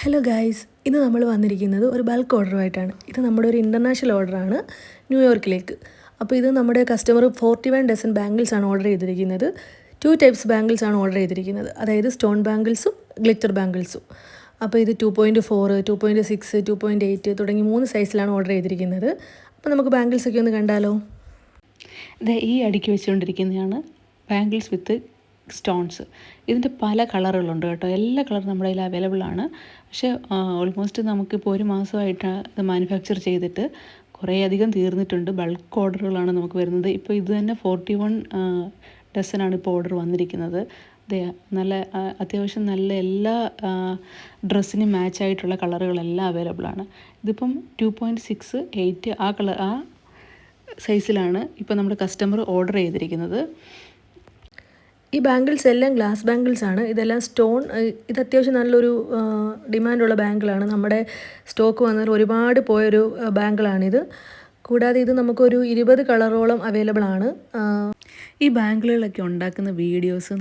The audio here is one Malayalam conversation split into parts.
ഹലോ ഗായ്സ്, ഇന്ന് നമ്മൾ വന്നിരിക്കുന്നത് ഒരു ബൾക്ക് ഓർഡറുമായിട്ടാണ്. ഇത് നമ്മുടെ ഒരു ഇൻ്റർനാഷണൽ ഓർഡറാണ് ന്യൂയോർക്കിലേക്ക്. അപ്പോൾ ഇത് നമ്മുടെ കസ്റ്റമർ 41 ഡസൻ ബാംഗിൾസ് ആണ് ഓർഡർ ചെയ്തിരിക്കുന്നത്. 2 ടൈപ്സ് ബാംഗിൾസ് ആണ് ഓർഡർ ചെയ്തിരിക്കുന്നത്, അതായത് സ്റ്റോൺ ബാംഗിൾസും ഗ്ലിറ്റർ ബാംഗിൾസും. അപ്പോൾ ഇത് 2.4, 2.6, 2.8 തുടങ്ങി 3 സൈസിലാണ് ഓർഡർ ചെയ്തിരിക്കുന്നത്. അപ്പോൾ നമുക്ക് ബാംഗിൾസൊക്കെ ഒന്ന് കണ്ടാലോ. ഇത് ഈ അടുക്കി വെച്ചുകൊണ്ടിരിക്കുന്നതാണ് ബാംഗിൾസ് വിത്ത് സ്റ്റോൺസ്. ഇതിൻ്റെ പല കളറുകളുണ്ട് കേട്ടോ. എല്ലാ കളറും നമ്മുടെ കയ്യിൽ അവൈലബിൾ ആണ്. പക്ഷേ ഓൾമോസ്റ്റ് നമുക്കിപ്പോൾ ഒരു മാസമായിട്ട് ഇത് മാനുഫാക്ചർ ചെയ്തിട്ട് കുറേയധികം തീർന്നിട്ടുണ്ട്. ബൾക്ക് ഓർഡറുകളാണ് നമുക്ക് വരുന്നത്. ഇപ്പോൾ ഇത് തന്നെ 41 ഡസനാണ് ഇപ്പോൾ ഓർഡർ വന്നിരിക്കുന്നത്. നല്ല അത്യാവശ്യം നല്ല എല്ലാ ഡ്രസ്സിനും മാച്ചായിട്ടുള്ള കളറുകളെല്ലാം അവൈലബിൾ ആണ്. ഇതിപ്പം 2.6, 8 ആ സൈസിലാണ് ഇപ്പോൾ നമ്മുടെ കസ്റ്റമർ ഓർഡർ ചെയ്തിരിക്കുന്നത്. ഈ ബാംഗിൾസ് എല്ലാം ഗ്ലാസ് ബാംഗിൾസ് ആണ്. ഇതെല്ലാം സ്റ്റോൺ. ഇത് അത്യാവശ്യം നല്ലൊരു ഡിമാൻഡുള്ള ബാങ്കിളാണ്. നമ്മുടെ സ്റ്റോക്ക് വന്നതിൽ ഒരുപാട് പോയൊരു ബാങ്കിളാണിത്. കൂടാതെ ഇത് നമുക്കൊരു 20 കളറോളം അവൈലബിൾ ആണ്. ഈ ബാംഗിളുകളൊക്കെ ഉണ്ടാക്കുന്ന വീഡിയോസ്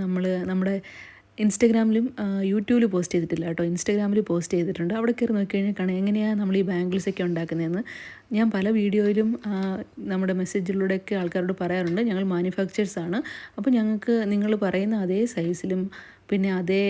നമ്മുടെ ഇൻസ്റ്റഗ്രാമിലും യൂട്യൂബിൽ പോസ്റ്റ് ചെയ്തിട്ടില്ല കേട്ടോ. ഇൻസ്റ്റഗ്രാമിൽ പോസ്റ്റ് ചെയ്തിട്ടുണ്ട്. അവിടെ കയറി നോക്കിക്കഴിഞ്ഞാൽ കാണാം എങ്ങനെയാണ് നമ്മൾ ഈ ബാംഗിൾസൊക്കെ ഉണ്ടാക്കുന്നതെന്ന്. ഞാൻ പല വീഡിയോയിലും നമ്മുടെ മെസ്സേജിലൂടെയൊക്കെ ആൾക്കാരോട് പറയാറുണ്ട്, ഞങ്ങൾ മാനുഫാക്ചേഴ്സാണ്. അപ്പോൾ ഞങ്ങൾക്ക് നിങ്ങൾ പറയുന്ന അതേ സൈസിലും പിന്നെ അതേ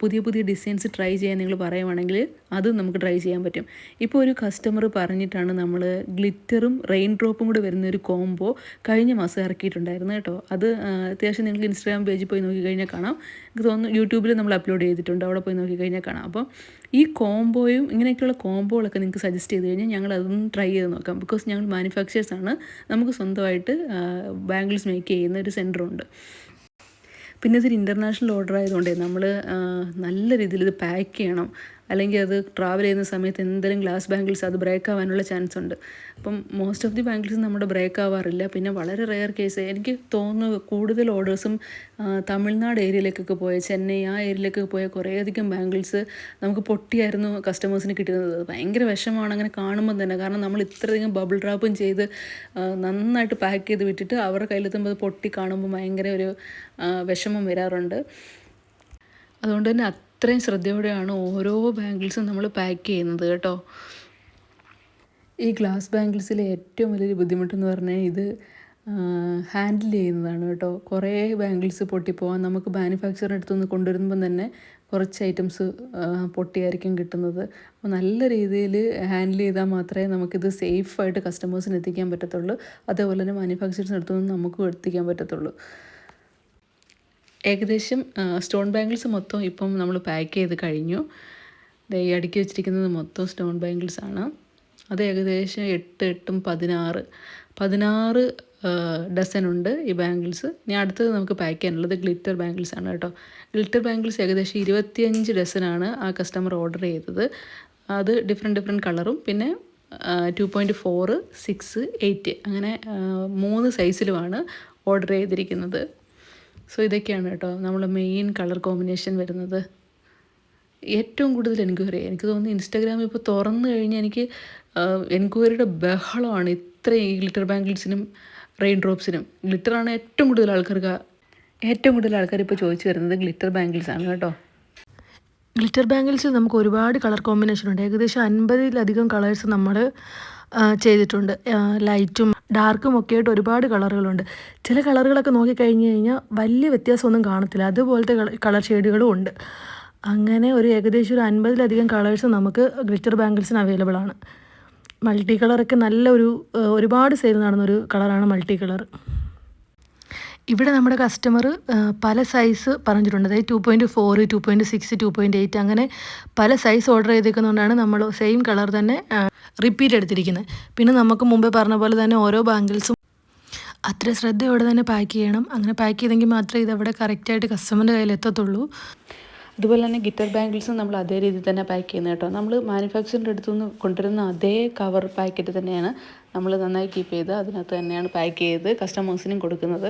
പുതിയ പുതിയ ഡിസൈൻസ് ട്രൈ ചെയ്യാൻ നിങ്ങൾ പറയുവാണെങ്കിൽ അതും നമുക്ക് ട്രൈ ചെയ്യാൻ പറ്റും. ഇപ്പോൾ ഒരു കസ്റ്റമർ പറഞ്ഞിട്ടാണ് നമ്മൾ ഗ്ലിറ്ററും റെയിൻ ഡ്രോപ്പും കൂടെ വരുന്നൊരു കോംബോ കഴിഞ്ഞ മാസം ഇറക്കിയിട്ടുണ്ടായിരുന്നു കേട്ടോ. അത് അത്യാവശ്യം നിങ്ങൾക്ക് ഇൻസ്റ്റാഗ്രാം പേജിൽ പോയി നോക്കിക്കഴിഞ്ഞാൽ കാണാം. എനിക്ക് തോന്നുന്നു യൂട്യൂബിൽ നമ്മൾ അപ്ലോഡ് ചെയ്തിട്ടുണ്ട്, അവിടെ പോയി നോക്കിക്കഴിഞ്ഞാൽ കാണാം. അപ്പോൾ ഈ കോംബോയും ഇങ്ങനെയൊക്കെയുള്ള കോംബോകളൊക്കെ നിങ്ങൾക്ക് സജസ്റ്റ് ചെയ്ത് കഴിഞ്ഞാൽ ഞങ്ങൾ അതൊന്ന് ട്രൈ ചെയ്ത് നോക്കാം. ബിക്കോസ് ഞങ്ങൾ മാനുഫാക്ചേഴ്സാണ്. നമുക്ക് സ്വന്തമായിട്ട് ബാംഗിൾസ് മേക്ക് ചെയ്യുന്ന ഒരു സെൻറ്ററുണ്ട്. പിന്നെ ഇതൊരു ഇൻ്റർനാഷണൽ ഓർഡർ ആയതുകൊണ്ട് നമ്മൾ നല്ല രീതിയിൽ ഇത് പാക്ക് ചെയ്യണം. അല്ലെങ്കിൽ അത് ട്രാവൽ ചെയ്യുന്ന സമയത്ത് എന്തെങ്കിലും ഗ്ലാസ് ബാംഗിൾസ് അത് ബ്രേക്ക് ആവാനുള്ള ചാൻസ് ഉണ്ട്. അപ്പം മോസ്റ്റ് ഓഫ് ദി ബാംഗിൾസ് നമ്മുടെ ബ്രേക്ക് ആവാറില്ല. പിന്നെ വളരെ റെയർ കേസ് എനിക്ക് തോന്നുന്നു കൂടുതൽ ഓർഡേഴ്സും തമിഴ്നാട് ഏരിയയിലേക്കൊക്കെ പോയ ചെന്നൈ ആ ഏരിയയിലേക്കൊക്കെ പോയ കുറേയധികം ബാംഗിൾസ് നമുക്ക് പൊട്ടിയായിരുന്നു കസ്റ്റമേഴ്സിന് കിട്ടുന്നത്. ഭയങ്കര വിഷമമാണ് അങ്ങനെ കാണുമ്പോൾ തന്നെ. കാരണം നമ്മൾ ഇത്രയധികം ബബിൾ റാപ്പും ചെയ്ത് നന്നായിട്ട് പാക്ക് ചെയ്ത് വിട്ടിട്ട് അവരുടെ കയ്യിലെത്തുമ്പോൾ അത് പൊട്ടി കാണുമ്പോൾ ഭയങ്കര ഒരു വിഷമം വരാറുണ്ട്. അതുകൊണ്ട് തന്നെ അത്രയും ശ്രദ്ധയോടെയാണ് ഓരോ ബാംഗിൾസും നമ്മൾ പാക്ക് ചെയ്യുന്നത് കേട്ടോ. ഈ ഗ്ലാസ് ബാംഗിൾസിലെ ഏറ്റവും വലിയൊരു ബുദ്ധിമുട്ടെന്ന് പറഞ്ഞാൽ ഇത് ഹാൻഡിൽ ചെയ്യുന്നതാണ് കേട്ടോ. കുറേ ബാംഗിൾസ് പൊട്ടിപ്പോവാൻ നമുക്ക് മാനുഫാക്ചറിൻ്റെ അടുത്തുനിന്ന് കൊണ്ടുവരുമ്പം തന്നെ കുറച്ച് ഐറ്റംസ് പൊട്ടിയായിരിക്കും കിട്ടുന്നത്. അപ്പോൾ നല്ല രീതിയിൽ ഹാൻഡിൽ ചെയ്താൽ മാത്രമേ നമുക്കിത് സേഫായിട്ട് കസ്റ്റമേഴ്സിന് എത്തിക്കാൻ പറ്റത്തുള്ളൂ. അതേപോലെ തന്നെ മാനുഫാക്ചേഴ്സിൻ്റെ അടുത്തുനിന്ന് നമുക്കും എത്തിക്കാൻ പറ്റത്തുള്ളൂ. ഏകദേശം സ്റ്റോൺ ബാംഗിൾസ് മൊത്തം ഇപ്പം നമ്മൾ പാക്ക് ചെയ്ത് കഴിഞ്ഞു. ഈ അടുക്കി വെച്ചിരിക്കുന്നത് മൊത്തം സ്റ്റോൺ ബാംഗിൾസ് ആണ്. അത് ഏകദേശം 8, 8, 16 ഡസനുണ്ട് ഈ ബാംഗിൾസ്. ഇനി അടുത്തത് നമുക്ക് പാക്ക് ചെയ്യാനുള്ളത് ഗ്ലിറ്റർ ബാംഗിൾസ് ആണ് കേട്ടോ. ഗ്ലിറ്റർ ബാംഗിൾസ് ഏകദേശം 25 ഡസനാണ് ആ കസ്റ്റമർ ഓർഡർ ചെയ്തത്. അത് ഡിഫറെൻറ്റ് കളറും പിന്നെ 2.4, 6, 8 അങ്ങനെ 3 സൈസിലുമാണ് ഓർഡർ ചെയ്തിരിക്കുന്നത്. സോ ഇതൊക്കെയാണ് കേട്ടോ നമ്മൾ മെയിൻ കളർ കോമ്പിനേഷൻ വരുന്നത്. ഏറ്റവും കൂടുതൽ എൻക്വയറി എനിക്ക് തോന്നുന്നു ഇൻസ്റ്റാഗ്രാമിൽ ഇപ്പോൾ തുറന്നു കഴിഞ്ഞാൽ എനിക്ക് എൻക്വയറിയുടെ ബഹളമാണ്. ഇത്രയും ഈ ഗ്ലിറ്റർ ബാംഗിൾസിനും റെയിൻ ഡ്രോപ്സിനും. ഗ്ലിറ്ററാണ് ഏറ്റവും കൂടുതൽ ആൾക്കാർ ഇപ്പോൾ ചോദിച്ചു വരുന്നത് ഗ്ലിറ്റർ ബാംഗിൾസ് ആണ് കേട്ടോ. ഗ്ലിറ്റർ ബാംഗിൾസിൽ നമുക്ക് ഒരുപാട് കളർ കോമ്പിനേഷൻ ഉണ്ട്. ഏകദേശം 50-ലധികം കളേഴ്സ് നമ്മൾ ചെയ്തിട്ടുണ്ട്. ലൈറ്റും ഡാർക്കും ഒക്കെ ആയിട്ട് ഒരുപാട് കളറുകളുണ്ട്. ചില കളറുകളൊക്കെ നോക്കിക്കഴിഞ്ഞ് കഴിഞ്ഞാൽ വലിയ വ്യത്യാസമൊന്നും കാണത്തില്ല. അതുപോലത്തെ കളർ ഷെയ്ഡുകളും ഉണ്ട്. അങ്ങനെ ഒരു ഏകദേശം ഒരു 50-ലധികം കളേഴ്സ് നമുക്ക് ഗ്ലിറ്റർ ബാംഗിൾസിന് അവൈലബിൾ ആണ്. മൾട്ടി കളറൊക്കെ ഒരുപാട് സെയിൽ നടന്നൊരു കളറാണ് മൾട്ടി കളർ. ഇവിടെ നമ്മുടെ കസ്റ്റമർ പല സൈസ് പറഞ്ഞിട്ടുണ്ട്. അതായത് 2.4, 2.6, 2.8 അങ്ങനെ പല സൈസ് ഓർഡർ ചെയ്തേക്കുന്നതുകൊണ്ടാണ് നമ്മൾ സെയിം കളർ തന്നെ റിപ്പീറ്റ് എടുത്തിരിക്കുന്നത്. പിന്നെ നമുക്ക് മുമ്പേ പറഞ്ഞ പോലെ തന്നെ ഓരോ ബാംഗിൾസും അത്ര ശ്രദ്ധയോടെ തന്നെ പാക്ക് ചെയ്യണം. അങ്ങനെ പാക്ക് ചെയ്തെങ്കിൽ മാത്രമേ ഇതവിടെ കറക്റ്റായിട്ട് കസ്റ്റമറിൻ്റെ കയ്യിൽ എത്തത്തുള്ളൂ. അതുപോലെ തന്നെ ഗ്ലിറ്റർ ബാംഗിൾസും നമ്മൾ അതേ രീതിയിൽ തന്നെ പാക്ക് ചെയ്യുന്നത് കേട്ടോ. നമ്മൾ മാനുഫാക്ചറിൻ്റെ അടുത്തുനിന്ന് കൊണ്ടുവരുന്ന അതേ കവർ പാക്കറ്റ് തന്നെയാണ് നമ്മൾ നന്നായി കീപ്പ് ചെയ്ത് അതിനകത്ത് തന്നെയാണ് പാക്ക് ചെയ്ത് കസ്റ്റമേഴ്സിനും കൊടുക്കുന്നത്.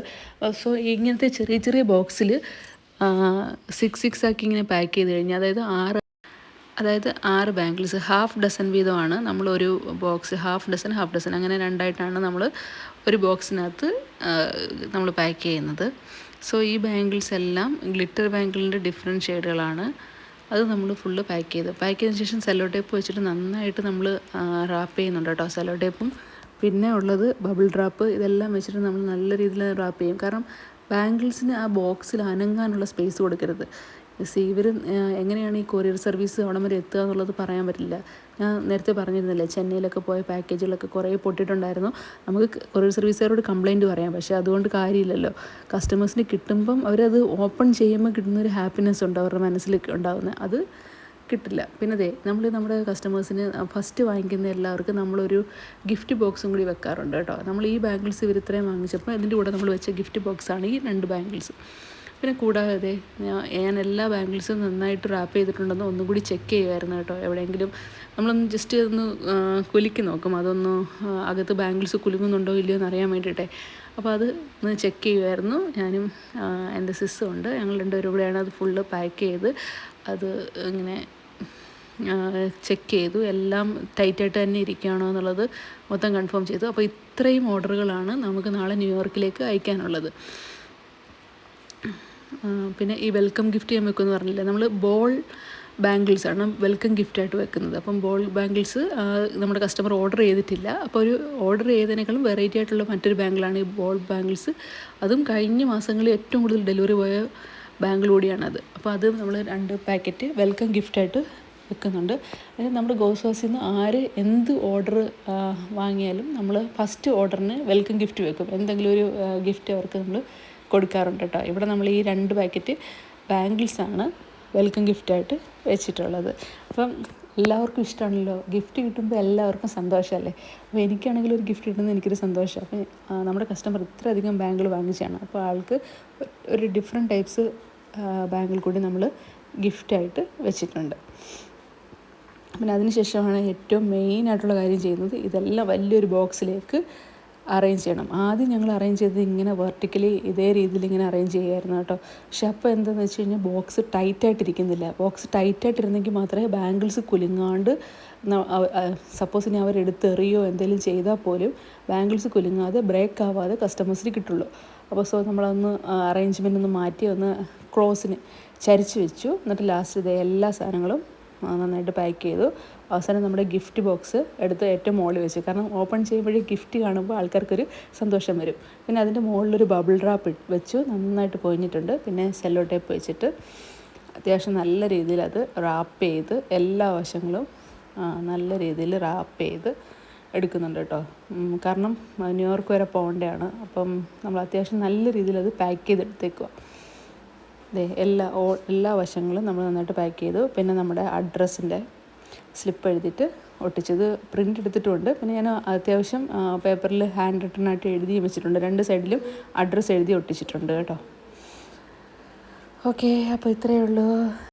സോ ഇങ്ങനത്തെ ചെറിയ ചെറിയ ബോക്സിൽ 6 ആക്കി ഇങ്ങനെ പാക്ക് ചെയ്ത് കഴിഞ്ഞാൽ അതായത് 6 ബാംഗിൾസ് 1/2 ഡസൻ വീതമാണ് നമ്മളൊരു ബോക്സ്. 1/2 ഡസൻ അങ്ങനെ രണ്ടായിട്ടാണ് നമ്മൾ ഒരു ബോക്സിനകത്ത് നമ്മൾ പാക്ക് ചെയ്യുന്നത്. സോ ഈ ബാംഗിൾസ് എല്ലാം ഗ്ലിറ്റർ ബാംഗിളിൻ്റെ ഡിഫറെൻറ്റ് ഷെയ്ഡുകളാണ്. അത് നമ്മൾ ഫുള്ള് പാക്ക് ചെയ്തതിന് ശേഷം സെല്ലോ ടേപ്പ് വെച്ചിട്ട് നന്നായിട്ട് നമ്മൾ റാപ്പ് ചെയ്യുന്നുണ്ട് കേട്ടോ. സെല്ലോ ടേപ്പും പിന്നെ ഉള്ളത് ബബിൾ റാപ്പ്, ഇതെല്ലാം വെച്ചിട്ട് നമ്മൾ നല്ല രീതിയിൽ റാപ്പ് ചെയ്യും. കാരണം ബാംഗിൾസിന് ആ ബോക്സിൽ അനങ്ങാനുള്ള സ്പേസ് കൊടുക്കരുത്. ഇവർ എങ്ങനെയാണ് ഈ കൊറിയർ സർവീസ് അവിടം വരെ എത്തുക എന്നുള്ളത് പറയാൻ പറ്റില്ല. ഞാൻ നേരത്തെ പറഞ്ഞിരുന്നില്ലേ, ചെന്നൈയിലൊക്കെ പോയ പാക്കേജുകളൊക്കെ കുറേ പൊട്ടിയിട്ടുണ്ടായിരുന്നു. നമുക്ക് കൊറിയർ സർവീസുകാരോട് കംപ്ലയിൻറ്റ് പറയാം, പക്ഷേ അതുകൊണ്ട് കാര്യമില്ലല്ലോ. കസ്റ്റമേഴ്സിന് കിട്ടുമ്പം അവരത് ഓപ്പൺ ചെയ്യുമ്പോൾ കിട്ടുന്നൊരു ഹാപ്പിനെസ് ഉണ്ട് അവരുടെ മനസ്സിൽ ഉണ്ടാകുന്നത്, അത് കിട്ടില്ല. പിന്നെ നമ്മുടെ കസ്റ്റമേഴ്സിന് ഫസ്റ്റ് വാങ്ങിക്കുന്ന എല്ലാവർക്കും നമ്മളൊരു ഗിഫ്റ്റ് ബോക്സും കൂടി വെക്കാറുണ്ട് കേട്ടോ. നമ്മൾ ഈ ബാംഗിൾസ് ഇവർ ഇത്രയും വാങ്ങിച്ചപ്പോൾ ഇതിൻ്റെ കൂടെ നമ്മൾ വെച്ച ഗിഫ്റ്റ് ബോക്സാണ് ഈ 2 ബാംഗിൾസ്. പിന്നെ കൂടാതെ ഞാൻ എല്ലാ ബാംഗിൾസും നന്നായിട്ട് റാപ്പ് ചെയ്തിട്ടുണ്ടെന്ന് ഒന്നും കൂടി ചെക്ക് ചെയ്യുമായിരുന്നു കേട്ടോ. എവിടെയെങ്കിലും നമ്മളൊന്ന് ജസ്റ്റ് ഒന്ന് കുലുക്കി നോക്കും, അതൊന്ന് അകത്ത് ബാംഗിൾസ് കുലുങ്ങുന്നുണ്ടോ ഇല്ലയോ എന്ന് അറിയാൻ വേണ്ടിയിട്ടേ. അപ്പോൾ അത് ഒന്ന് ചെക്ക് ചെയ്യുമായിരുന്നു ഞാനും എൻ്റെ സിസ്സും ഉണ്ട്. ഞങ്ങൾ 2 പേരും കൂടെയാണ് അത് ഫുള്ള് പാക്ക് ചെയ്ത് അത് ഇങ്ങനെ ചെക്ക് ചെയ്തു. എല്ലാം ടൈറ്റായിട്ട് തന്നെ ഇരിക്കുകയാണോ എന്നുള്ളത് മൊത്തം കൺഫേം ചെയ്തു. അപ്പോൾ ഇത്രയും ഓർഡറുകളാണ് നമുക്ക് നാളെ ന്യൂയോർക്കിലേക്ക് അയക്കാനുള്ളത്. പിന്നെ ഈ വെൽക്കം ഗിഫ്റ്റ് ഞാൻ വെക്കുമെന്ന് പറഞ്ഞില്ലേ, നമ്മൾ ബോൾ ബാംഗിൾസാണ് വെൽക്കം ഗിഫ്റ്റായിട്ട് വെക്കുന്നത്. അപ്പം ബോൾ ബാംഗിൾസ് നമ്മുടെ കസ്റ്റമർ ഓർഡർ ചെയ്തിട്ടില്ല. അപ്പോൾ ഒരു ഓർഡർ ചെയ്തതിനേക്കാളും വെറൈറ്റി ആയിട്ടുള്ള മറ്റൊരു ബാംഗിളാണ് ഈ ബോൾ ബാംഗിൾസ്. അതും കഴിഞ്ഞ മാസങ്ങളിൽ ഏറ്റവും കൂടുതൽ ഡെലിവറി പോയ ബാംഗിൾ കൂടിയാണത്. അപ്പോൾ അത് നമ്മൾ 2 പാക്കറ്റ് വെൽക്കം ഗിഫ്റ്റായിട്ട് വെക്കുന്നുണ്ട്. അതായത് നമ്മുടെ ഗോസ്വാസിൽ നിന്ന് ആര് എന്ത് ഓർഡർ വാങ്ങിയാലും നമ്മൾ ഫസ്റ്റ് ഓർഡറിന് വെൽക്കം ഗിഫ്റ്റ് വെക്കും. എന്തെങ്കിലും ഒരു ഗിഫ്റ്റ് അവർക്ക് നമ്മൾ കൊടുക്കാറുണ്ട് കേട്ടോ. ഇവിടെ നമ്മൾ ഈ 2 പാക്കറ്റ് ബാംഗിൾസാണ് വെൽക്കം ഗിഫ്റ്റായിട്ട് വെച്ചിട്ടുള്ളത്. അപ്പം എല്ലാവർക്കും ഇഷ്ടമാണല്ലോ, ഗിഫ്റ്റ് കിട്ടുമ്പോൾ എല്ലാവർക്കും സന്തോഷമല്ലേ. അപ്പോൾ എനിക്കാണെങ്കിൽ ഒരു ഗിഫ്റ്റ് കിട്ടുന്നത് എനിക്കൊരു സന്തോഷം. അപ്പം നമ്മുടെ കസ്റ്റമർ ഇത്രയധികം ബാംഗിൾ വാങ്ങിച്ചാണ്, അപ്പോൾ ആൾക്ക് ഒരു ഡിഫറെൻറ്റ് ടൈപ്സ് ബാംഗിൾ കൂടി നമ്മൾ ഗിഫ്റ്റായിട്ട് വെച്ചിട്ടുണ്ട്. പിന്നെ അതിനുശേഷമാണ് ഏറ്റവും മെയിനായിട്ടുള്ള കാര്യം ചെയ്യുന്നത്, ഇതെല്ലാം വലിയൊരു ബോക്സിലേക്ക് അറേഞ്ച് ചെയ്യണം. ആദ്യം ഞങ്ങൾ അറേഞ്ച് ചെയ്തത് ഇങ്ങനെ വെർട്ടിക്കലി ഇതേ രീതിയിൽ ഇങ്ങനെ അറേഞ്ച് ചെയ്യുമായിരുന്നു കേട്ടോ. പക്ഷെ അപ്പോൾ എന്താണെന്ന് വെച്ച് കഴിഞ്ഞാൽ ബോക്സ് ടൈറ്റായിട്ടിരിക്കുന്നില്ല. ബോക്സ് ടൈറ്റായിട്ടിരുന്നെങ്കിൽ മാത്രമേ ബാംഗിൾസ് കുലുങ്ങാണ്ട്, സപ്പോസ് ഇനി അവരെടുത്തെറിയോ എന്തെങ്കിലും ചെയ്താൽ പോലും ബാംഗിൾസ് കുലുങ്ങാതെ ബ്രേക്ക് ആവാതെ കസ്റ്റമേഴ്സിന് കിട്ടുള്ളൂ. അപ്പോൾ നമ്മളൊന്ന് അറേഞ്ച്മെൻ്റ് ഒന്ന് മാറ്റി ഒന്ന് ക്ലോസിന് ചരിച്ച് വെച്ചു. എന്നിട്ട് ലാസ്റ്റ് എല്ലാ സാധനങ്ങളും നന്നായിട്ട് പാക്ക് ചെയ്തു. അവസാനം നമ്മുടെ ഗിഫ്റ്റ് ബോക്സ് എടുത്ത് ഏറ്റവും മുകളിൽ വെച്ചു. കാരണം ഓപ്പൺ ചെയ്യുമ്പോഴേ ഗിഫ്റ്റ് കാണുമ്പോൾ ആൾക്കാർക്കൊരു സന്തോഷം വരും. പിന്നെ അതിൻ്റെ മുകളിലൊരു ബബിൾ റാപ്പ് വെച്ചു, നന്നായിട്ട് പൊതിഞ്ഞിട്ടുണ്ട്. പിന്നെ സെല്ലോ ടേപ്പ് വെച്ചിട്ട് അത്യാവശ്യം നല്ല രീതിയിൽ അത് റാപ്പ് ചെയ്ത് എല്ലാ വശങ്ങളും നല്ല രീതിയിൽ റാപ്പ് ചെയ്ത് എടുക്കുന്നുണ്ട് കേട്ടോ. കാരണം ന്യൂയോർക്ക് വരെ പോകേണ്ടതാണ്. അപ്പം നമ്മൾ അത്യാവശ്യം നല്ല രീതിയിൽ അത് പാക്ക് ചെയ്തെടുത്തേക്കുക. എല്ലാ വശങ്ങളും നമ്മൾ നന്നായിട്ട് പാക്ക് ചെയ്തു. പിന്നെ നമ്മുടെ അഡ്രസ്സിൻ്റെ സ്ലിപ്പ് എഴുതിയിട്ട് ഒട്ടിച്ചത് പ്രിൻ്റ് എടുത്തിട്ടുമുണ്ട്. പിന്നെ ഞാൻ അത്യാവശ്യം പേപ്പറിൽ ഹാൻഡ് റിട്ടൺ ആയിട്ട് എഴുതി വെച്ചിട്ടുണ്ട്. 2 സൈഡിലും അഡ്രസ്സ് എഴുതി ഒട്ടിച്ചിട്ടുണ്ട് കേട്ടോ. ഓക്കെ, അപ്പോൾ ഇത്രയേ ഉള്ളൂ.